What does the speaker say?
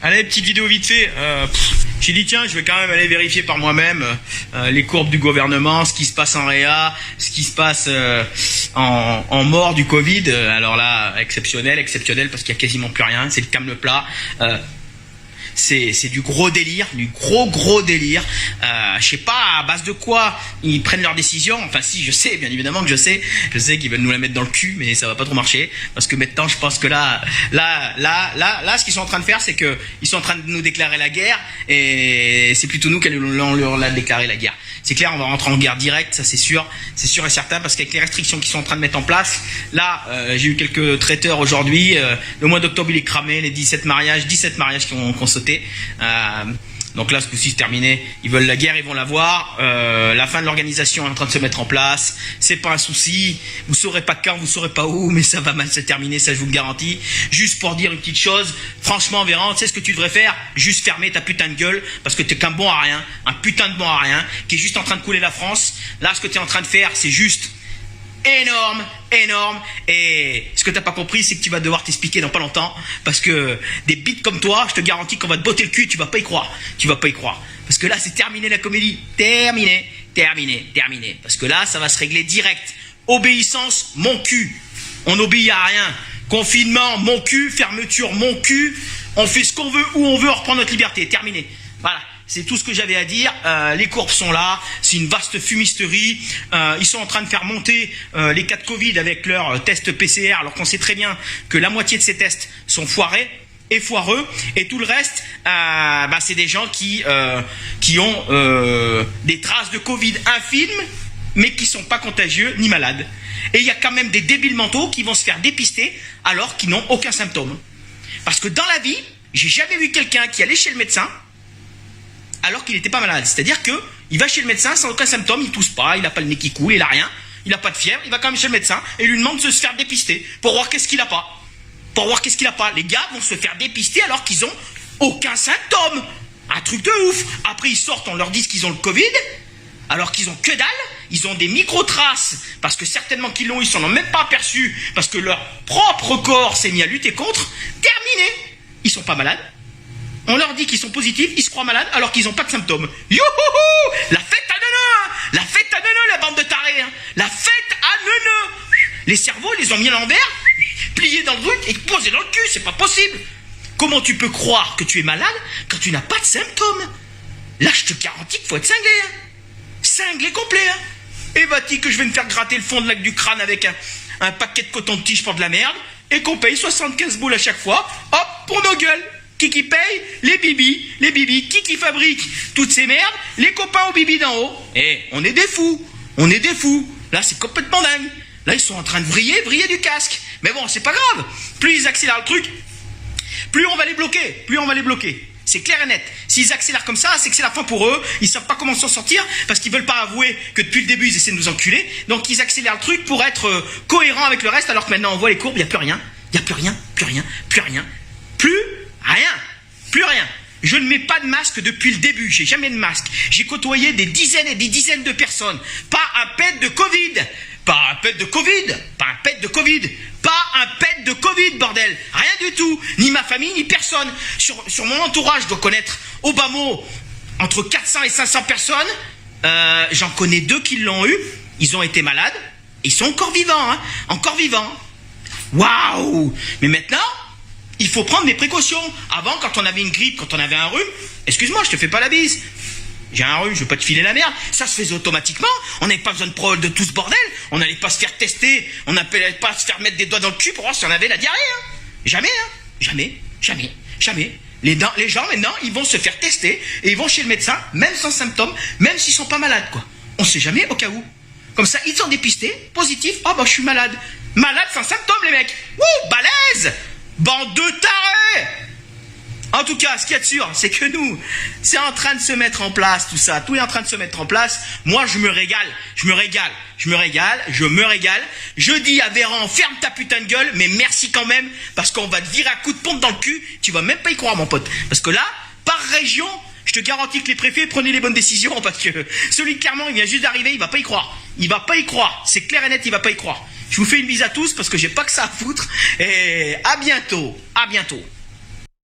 Allez, petite vidéo vite fait. J'ai dit tiens, je vais quand même aller vérifier par moi-même les courbes du gouvernement, ce qui se passe en réa, ce qui se passe en mort du Covid. Alors là, exceptionnel parce qu'il y a quasiment plus rien. C'est le calme plat. C'est du gros délire, du gros délire. Je sais pas à base de quoi ils prennent leurs décisions. Enfin si, je sais, bien évidemment que je sais qu'ils veulent nous la mettre dans le cul, mais ça va pas trop marcher parce que maintenant je pense que là, ce qu'ils sont en train de faire, c'est que ils sont en train de nous déclarer la guerre et c'est plutôt nous qui allons leur déclarer la guerre. C'est clair, on va rentrer en guerre directe, ça c'est sûr et certain, parce qu'avec les restrictions qu'ils sont en train de mettre en place, là, j'ai eu quelques traiteurs aujourd'hui. Le mois d'octobre il est cramé, les 17 mariages qui ont sauté. Donc là, ce coup-ci, c'est terminé. Ils veulent la guerre, ils vont la voir. La fin de l'organisation est en train de se mettre en place. C'est pas un souci. Vous saurez pas quand, vous saurez pas où, mais ça va mal se terminer, ça je vous le garantis. Juste pour dire une petite chose, franchement, Véran, tu sais ce que tu devrais faire? Juste fermer ta putain de gueule, parce que t'es qu'un bon à rien, un putain de bon à rien, qui est juste en train de couler la France. Là, ce que t'es en train de faire, c'est juste énorme, et ce que t'as pas compris, c'est que tu vas devoir t'expliquer dans pas longtemps, parce que des bites comme toi, je te garantis qu'on va te botter le cul, tu vas pas y croire, parce que là c'est terminé la comédie, terminé, parce que là ça va se régler direct. Obéissance, mon cul, on n'obéit à rien. Confinement, mon cul, fermeture, mon cul, on fait ce qu'on veut, où on veut, on reprend notre liberté, terminé, voilà. C'est tout ce que j'avais à dire. Les courbes sont là. C'est une vaste fumisterie. Ils sont en train de faire monter les cas de Covid avec leurs tests PCR, alors qu'on sait très bien que la moitié de ces tests sont foirés et foireux. Et tout le reste, c'est des gens qui ont des traces de Covid infimes, mais qui sont pas contagieux ni malades. Et il y a quand même des débiles mentaux qui vont se faire dépister alors qu'ils n'ont aucun symptôme. Parce que dans la vie, j'ai jamais vu quelqu'un qui allait chez le médecin alors qu'il n'était pas malade. C'est-à-dire que il va chez le médecin sans aucun symptôme, il tousse pas, il n'a pas le nez qui coule, il n'a rien, il n'a pas de fièvre, il va quand même chez le médecin et lui demande de se faire dépister pour voir qu'est-ce qu'il n'a pas. Les gars vont se faire dépister alors qu'ils n'ont aucun symptôme. Un truc de ouf. Après ils sortent, on leur dit qu'ils ont le Covid, alors qu'ils ont que dalle, ils ont des micro-traces, parce que certainement qu'ils l'ont, ils s'en ont même pas aperçus, parce que leur propre corps s'est mis à lutter contre. Terminé. Ils sont pas malades. On leur dit qu'ils sont positifs, ils se croient malades alors qu'ils n'ont pas de symptômes. Youhouhou! La fête à neuneux! La fête à neuneux, la bande de tarés! La fête à neuneux! Les cerveaux, ils les ont mis à l'envers, pliés dans le truc et posés dans le cul, c'est pas possible! Comment tu peux croire que tu es malade quand tu n'as pas de symptômes? Là, je te garantis qu'il faut être cinglé. Cinglé complet. Et vas-tu que je vais me faire gratter le fond de lac du crâne avec un paquet de coton-tige pour de la merde et qu'on paye 75 boules à chaque fois, hop, pour nos gueules! Qui paye? Les bibis, qui fabrique toutes ces merdes? Les copains aux bibis d'en haut. Eh, on est des fous. Là, c'est complètement dingue. Là, ils sont en train de vriller du casque. Mais bon, c'est pas grave. Plus ils accélèrent le truc, plus on va les bloquer. C'est clair et net. S'ils accélèrent comme ça, c'est que c'est la fin pour eux. Ils savent pas comment s'en sortir parce qu'ils veulent pas avouer que depuis le début, ils essaient de nous enculer. Donc, ils accélèrent le truc pour être cohérents avec le reste, alors que maintenant, on voit les courbes, il n'y a plus rien. Plus rien. Je ne mets pas de masque depuis le début. J'ai jamais de masque. J'ai côtoyé des dizaines et des dizaines de personnes. Pas un pet de Covid. Pas un pet de Covid, bordel. Rien du tout. Ni ma famille, ni personne. Sur mon entourage, je dois connaître au bas mot entre 400 et 500 personnes. J'en connais 2 qui l'ont eu. Ils ont été malades. Ils sont encore vivants. Waouh! Mais maintenant, il faut prendre des précautions. Avant, quand on avait une grippe, quand on avait un rhume, excuse-moi, je te fais pas la bise. J'ai un rhume, je veux pas te filer la merde. Ça se faisait automatiquement. On n'avait pas besoin de tout ce bordel. On n'allait pas se faire tester. On n'allait pas se faire mettre des doigts dans le cul pour voir si on avait la diarrhée. Jamais. Les gens, maintenant, ils vont se faire tester et ils vont chez le médecin, même sans symptômes, même s'ils sont pas malades, quoi. On sait jamais, au cas où. Comme ça, ils sont dépistés, positifs. Oh, je suis malade. Malade sans symptômes, les mecs. Ouh, balèze! Bande de tarés! En tout cas, ce qu'il y a de sûr, c'est que nous, c'est en train de se mettre en place tout ça. Tout est en train de se mettre en place. Moi, je me régale. Je dis à Véran, ferme ta putain de gueule, mais merci quand même, parce qu'on va te virer à coup de pompe dans le cul. Tu vas même pas y croire, mon pote. Parce que là, par région, je te garantis que les préfets prenaient les bonnes décisions, parce que celui clairement, il vient juste d'arriver, il va pas y croire. C'est clair et net, il va pas y croire. Je vous fais une bise à tous parce que j'ai pas que ça à foutre. Et à bientôt.